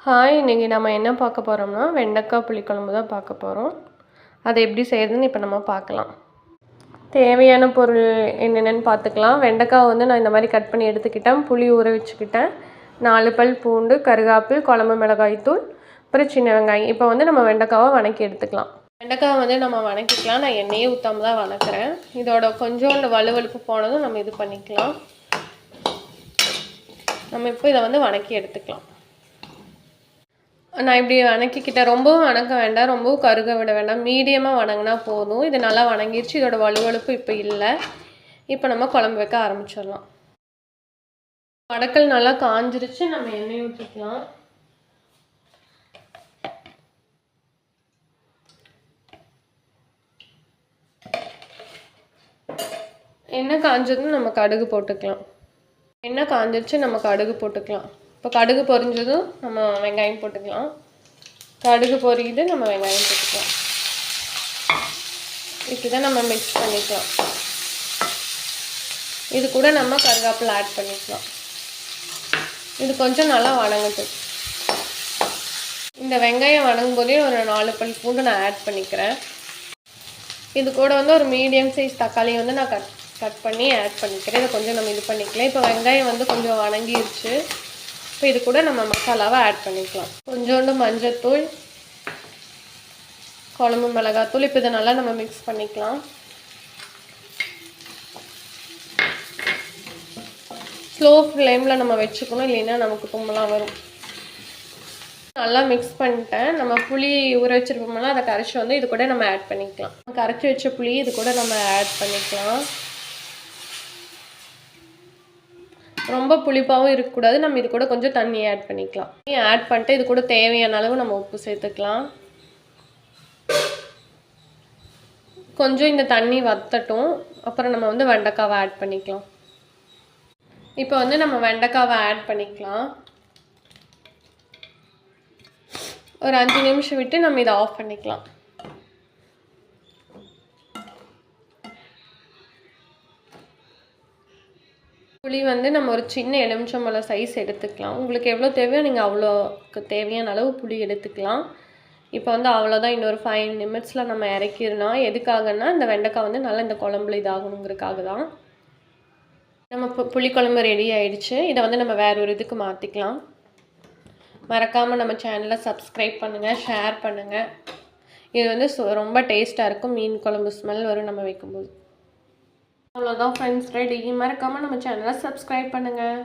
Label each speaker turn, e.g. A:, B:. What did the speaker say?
A: Hi, இன்றைக்கி நம்ம என்ன பார்க்க போகிறோம்னா வெண்டைக்காய் புளிக்குழம்பு தான் பார்க்க போகிறோம். அதை எப்படி செய்கிறதுன்னு இப்போ நம்ம பார்க்கலாம். தேவையான பொருள் என்னென்னு பார்த்துக்கலாம். வெண்டைக்காய் வந்து நான் இந்த மாதிரி கட் பண்ணி எடுத்துக்கிட்டேன். புளி ஊற வச்சுக்கிட்டேன். 4 பல் பூண்டு, கருகாப்பில், குழம்பு மிளகாய் தூள், அப்புறம் சின்ன வெங்காயம். இப்போ வந்து நம்ம வெண்டைக்காவை வணக்கி எடுத்துக்கலாம். வெண்டைக்காவை வந்து நம்ம வணக்கிக்கலாம். நான் எண்ணெயே ஊற்றாம தான் வணக்கிறேன். இதோட கொஞ்சோண்டு வலுவலுப்பு போனதும் நம்ம இது பண்ணிக்கலாம். நம்ம இப்போ இதை வந்து வணக்கி எடுத்துக்கலாம். நான் இப்படி வணக்கிக்கிட்டேன். ரொம்பவும் வணக்க வேண்டாம், ரொம்பவும் கருக விட வேண்டாம், மீடியமாக வணங்கினா போதும். இது நல்லா வணங்கிடுச்சு. இதோட வலுவலுப்பு இப்போ இல்லை. இப்போ நம்ம குழம்பு வைக்க ஆரம்பிச்சிடலாம். வடக்கல் நல்லா காஞ்சிருச்சு. நம்ம எண்ணெய் ஊற்றிக்கலாம். எண்ணெய் காஞ்சதும் நம்ம கடுகு போட்டுக்கலாம். எண்ணெய் காஞ்சிருச்சு, நம்ம கடுகு போட்டுக்கலாம். இப்போ கடுகு பொரிஞ்சதும் நம்ம வெங்காயம் போட்டுக்கலாம். கடுகு பொரியுது, நம்ம வெங்காயம் போட்டுக்கலாம். இப்படி தான் நம்ம மிக்ஸ் பண்ணிக்கலாம். இது கூட நம்ம கருவேப்பிலை ஆட் பண்ணிக்கலாம். இது கொஞ்சம் நல்லா வணங்குது. இந்த வெங்காயம் வணங்கும் போதே ஒரு 4 பல் பூண்டு நான் ஆட் பண்ணிக்கிறேன். இது கூட வந்து ஒரு மீடியம் சைஸ் தக்காளி வந்து நான் கட் பண்ணி ஆட் பண்ணிக்கிறேன். இதை கொஞ்சம் நம்ம இது பண்ணிக்கலாம். இப்போ வெங்காயம் வந்து கொஞ்சம் வணங்கிருச்சு. இப்போ இது கூட நம்ம மசாலாவை ஆட் பண்ணிக்கலாம். கொஞ்சோண்டு மஞ்சத்தூள், குழம்பு மிளகாத்தூள். இப்போ இதை நல்லா நம்ம மிக்ஸ் பண்ணிக்கலாம். ஸ்லோ ஃப்ளேமில் நம்ம வச்சுக்கணும், இல்லைன்னா நமக்கு தும்பலாம் வரும். நல்லா மிக்ஸ் பண்ணிட்டேன். நம்ம புளி ஊற வச்சுருப்போம்னா அதை கரைச்சி வந்து இது கூட நம்ம ஆட் பண்ணிக்கலாம். கரைச்சி வச்ச புளி இது கூட நம்ம ஆட் பண்ணிக்கலாம். ரொம்ப புளிப்பாகவும் இருக்கக்கூடாது. நம்ம இது கூட கொஞ்சம் தண்ணி ஆட் பண்ணிக்கலாம். ஆட் பண்ணிட்டு இது கூட தேவையான அளவு நம்ம உப்பு சேர்த்துக்கலாம். கொஞ்சம் இந்த தண்ணி வத்தட்டும். அப்புறம் நம்ம வந்து வெண்டைக்காவை ஆட் பண்ணிக்கலாம். இப்போ வந்து நம்ம வெண்டைக்காவை ஆட் பண்ணிக்கலாம். ஒரு 5 நிமிஷம் விட்டு நம்ம இதை ஆஃப் பண்ணிக்கலாம். புளி வந்து நம்ம ஒரு சின்ன எலுமிச்சம்பழம் சைஸ் எடுத்துக்கலாம். உங்களுக்கு எவ்வளோ தேவையோ நீங்கள் அவ்வளோக்கு தேவையான அளவு புளி எடுத்துக்கலாம். இப்போ வந்து அவ்வளோதான். இன்னொரு 5 நிமிட்ஸில் நம்ம இறக்கிடலாம். எதுக்காகனா இந்த வெண்டைக்காய் வந்து நல்லா இந்த குழம்புல இதாகணுங்கிறதுக்காக தான். நம்ம புளிக்குழம்பு ரெடி ஆகிடுச்சு. இதை வந்து நம்ம வேறு ஒரு இதுக்கு மாற்றிக்கலாம். மறக்காமல் நம்ம சேனலை சப்ஸ்கிரைப் பண்ணுங்கள், ஷேர் பண்ணுங்கள். இது வந்து ரொம்ப டேஸ்ட்டாக இருக்கும். மீன் குழம்பு ஸ்மெல் வரும் நம்ம வைக்கும்போது. அவ்வளோதான் ஃப்ரெண்ட்ஸ், ரெடி. மறக்காமல் நம்ம சேனலை சப்ஸ்கிரைப் பண்ணுங்கள்.